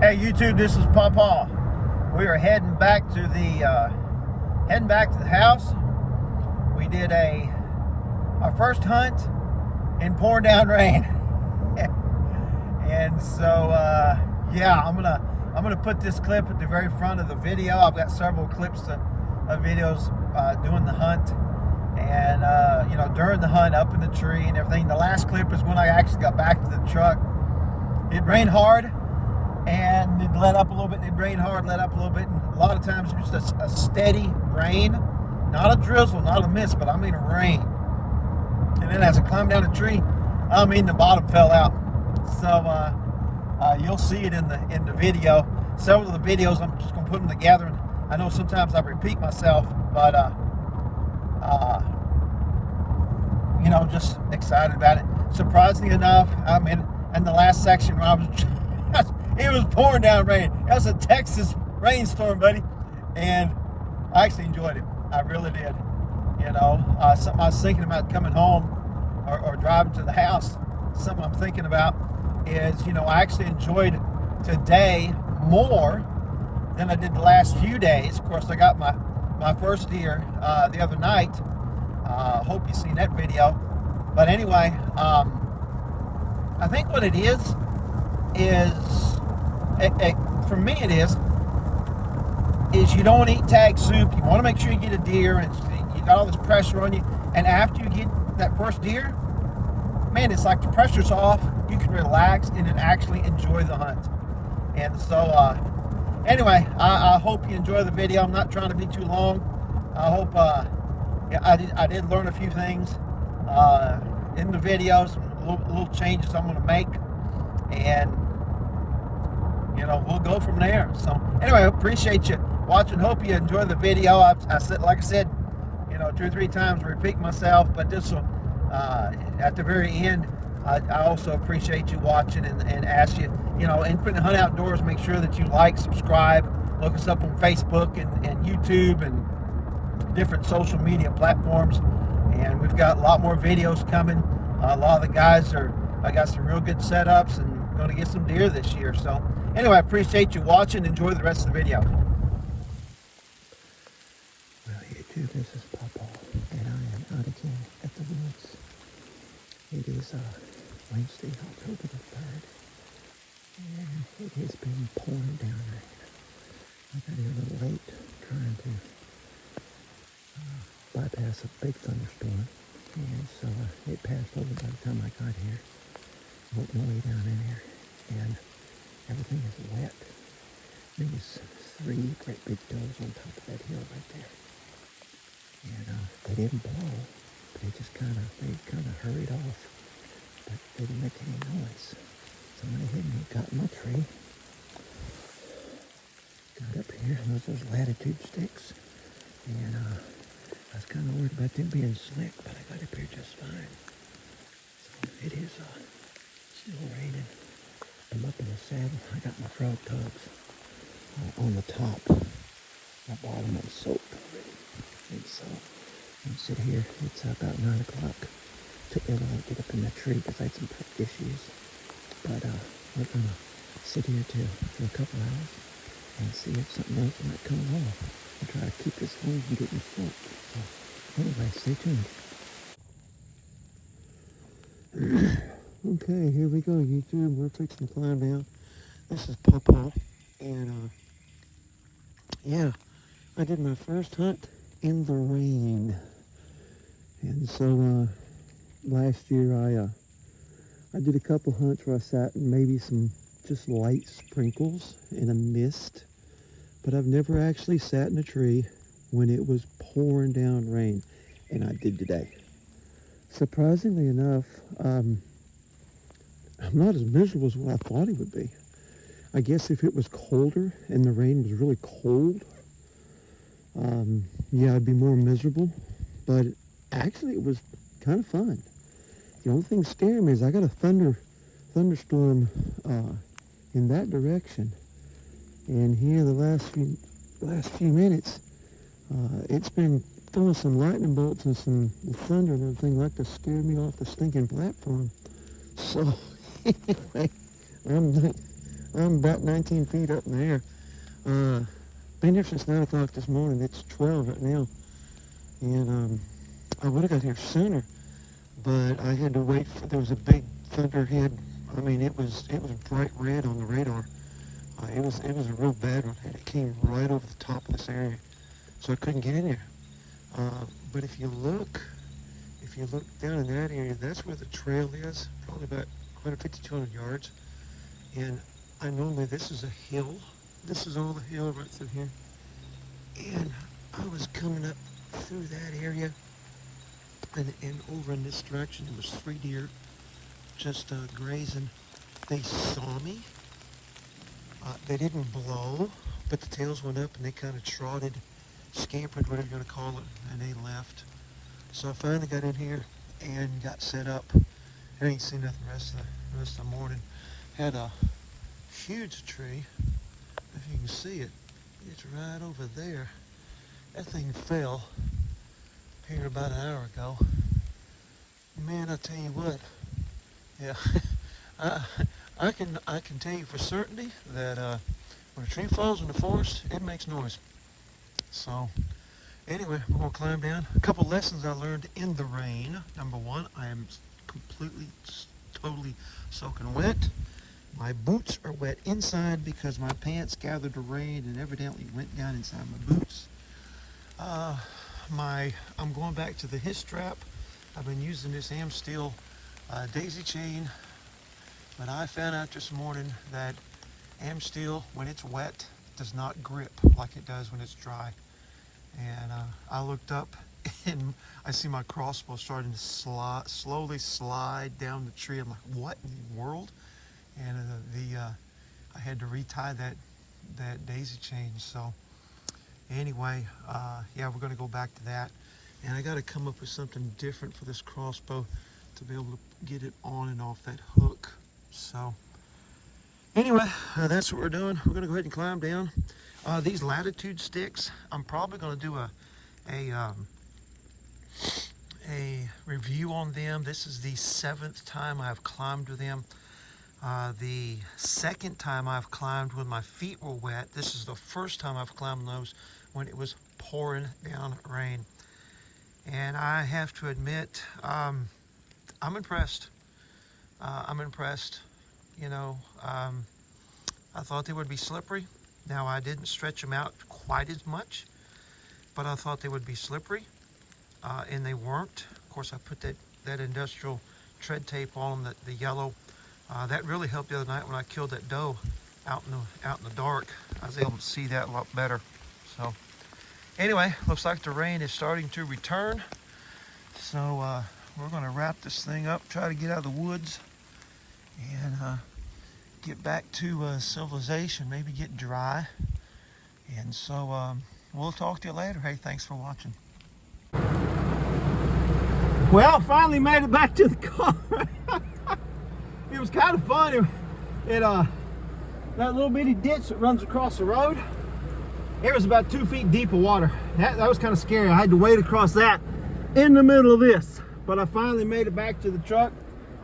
Hey YouTube, this is Papa. We are heading back to the house. We did our first hunt in pouring down rain, and so yeah, I'm gonna put this clip at the very front of the video. I've got several clips of videos doing the hunt, and during the hunt, up in the tree and everything. The last clip is when I actually got back to the truck. It rained hard. And it let up a little bit, it rained hard, let up a little bit, and a lot of times it's just a steady rain, not a drizzle, not a mist, but I mean a rain. And then as I climbed down the tree, the bottom fell out. So you'll see it in the video. Several of the videos, I'm just gonna put them together. And I know sometimes I repeat myself, but just excited about it. Surprisingly enough, in the last section when I was it was pouring down rain. That was a Texas rainstorm, buddy. And I actually enjoyed it. I really did. Something I was thinking about coming home or driving to the house. Something I'm thinking about is, I actually enjoyed today more than I did the last few days. Of course, I got my first deer the other night. Hope you've seen that video. But anyway, I think what it is for me it is you don't want to eat tag soup. You want to make sure you get a deer, and you got all this pressure on you, and after you get that first deer, man, it's like the pressure's off. You can relax and then actually enjoy the hunt. And so anyway, I hope you enjoy the video. I'm not trying to be too long. I hope I did learn a few things in the videos, little changes I'm going to make, and we'll go from there. So anyway, I appreciate you watching. Hope you enjoy the video. I said, like I said, 2 or 3 times, repeat myself, but this one, at the very end, I also appreciate you watching and ask you, Infinite Hunt Outdoors, make sure that you like, subscribe, look us up on Facebook and YouTube and different social media platforms. And we've got a lot more videos coming. A lot of the guys I got some real good setups and going to get some deer this year. So anyway, I appreciate you watching. Enjoy the rest of the video. Well, YouTube, this is Papa, and I am out again at the woods. It is Wednesday, October the 3rd, and it has been pouring down rain. I got here a little late trying to bypass a big thunderstorm, and so it passed over by the time I got here. Worked my way down in here, and everything is wet. There was 3 great big does on top of that hill right there, and they didn't blow. They just kind of hurried off, but they didn't make any noise. So I went ahead and got my tree, got up here, and those are latitude sticks, and I was kind of worried about them being slick, but I got up here just fine. So it is still raining. I'm up in the saddle. I got my frog tubs on the top. My bottom is soaked already. And so I'm sit here. It's about 9 o'clock. Took me a while to get up in the tree because I had some perk issues. But we're going to sit here for a couple hours and see if something else might come along. And try to keep this thing from getting soaked. So anyway, stay tuned. Okay, here we go, YouTube. We're fixing to climb down. This is Papa, and yeah, I did my first hunt in the rain. And so last year I did a couple hunts where I sat in maybe some just light sprinkles and a mist, but I've never actually sat in a tree when it was pouring down rain, and I did today. Surprisingly enough, I'm not as miserable as what I thought it would be. I guess if it was colder and the rain was really cold, yeah, I'd be more miserable. But actually, it was kind of fun. The only thing scaring me is I got a thunderstorm in that direction, and here the last few minutes, it's been throwing some lightning bolts and some thunder and everything like to scare me off the stinking platform. So anyway, I'm about 19 feet up in the air. Been here since 9 o'clock this morning. It's 12 right now. And I would have got here sooner, but I had to wait there was a big thunderhead. I mean, it was bright red on the radar. It was a real bad one, and it came right over the top of this area, so I couldn't get in there. But if you look down in that area, that's where the trail is, probably about 150, 200 yards. And this is a hill. This is all the hill right through here. And I was coming up through that area, and over in this direction, there was 3 deer just grazing. They saw me. They didn't blow, but the tails went up and they kind of trotted, scampered, whatever you're going to call it, and they left. So I finally got in here and got set up. I ain't seen nothing the rest of the morning. Had a huge tree. If you can see it, it's right over there. That thing fell here about an hour ago. Man, I tell you what, yeah, I can tell you for certainty that when a tree falls in the forest, it makes noise. So anyway, we're gonna climb down. A couple lessons I learned in the rain. Number one, I am totally soaking wet. My boots are wet inside because my pants gathered the rain and evidently went down inside my boots. I'm going back to the hitch strap. I've been using this Amsteel daisy chain, but I found out this morning that Amsteel, when it's wet, does not grip like it does when it's dry. And I looked up and I see my crossbow starting to slowly slide down the tree. I'm like, what in the world? And I had to retie that daisy chain. So anyway, yeah, we're going to go back to that. And I got to come up with something different for this crossbow to be able to get it on and off that hook. So anyway, that's what we're doing. We're going to go ahead and climb down. These latitude sticks, I'm probably going to do a review on them. This is the 7th time I've climbed with them. The 2nd time I've climbed when my feet were wet. This is the 1st time I've climbed those when it was pouring down rain. And I have to admit, I'm impressed. I'm impressed. You know, I thought they would be slippery. Now, I didn't stretch them out quite as much, but I thought they would be slippery, and they weren't. Of course, I put that industrial tread tape on them, the yellow. That really helped the other night when I killed that doe out in the dark. I was able to see that a lot better. So anyway, looks like the rain is starting to return. So we're going to wrap this thing up, try to get out of the woods, and get back to civilization, maybe get dry. And so we'll talk to you later. Hey, thanks for watching. Well, finally made it back to the car. It was kind of fun. That little bitty ditch that runs across the road, it was about 2 feet deep of water. That was kind of scary. I had to wade across that in the middle of this. But I finally made it back to the truck.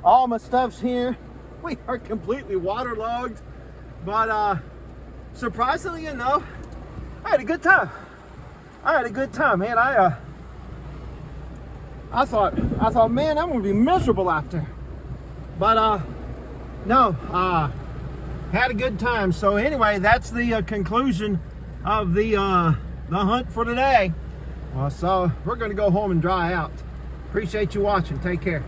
All my stuff's here. We are completely waterlogged. But surprisingly enough, I had a good time. Man. I thought, man, I'm gonna be miserable out there. But no, had a good time. So anyway, that's the conclusion of the hunt for today. So we're gonna go home and dry out. Appreciate you watching. Take care.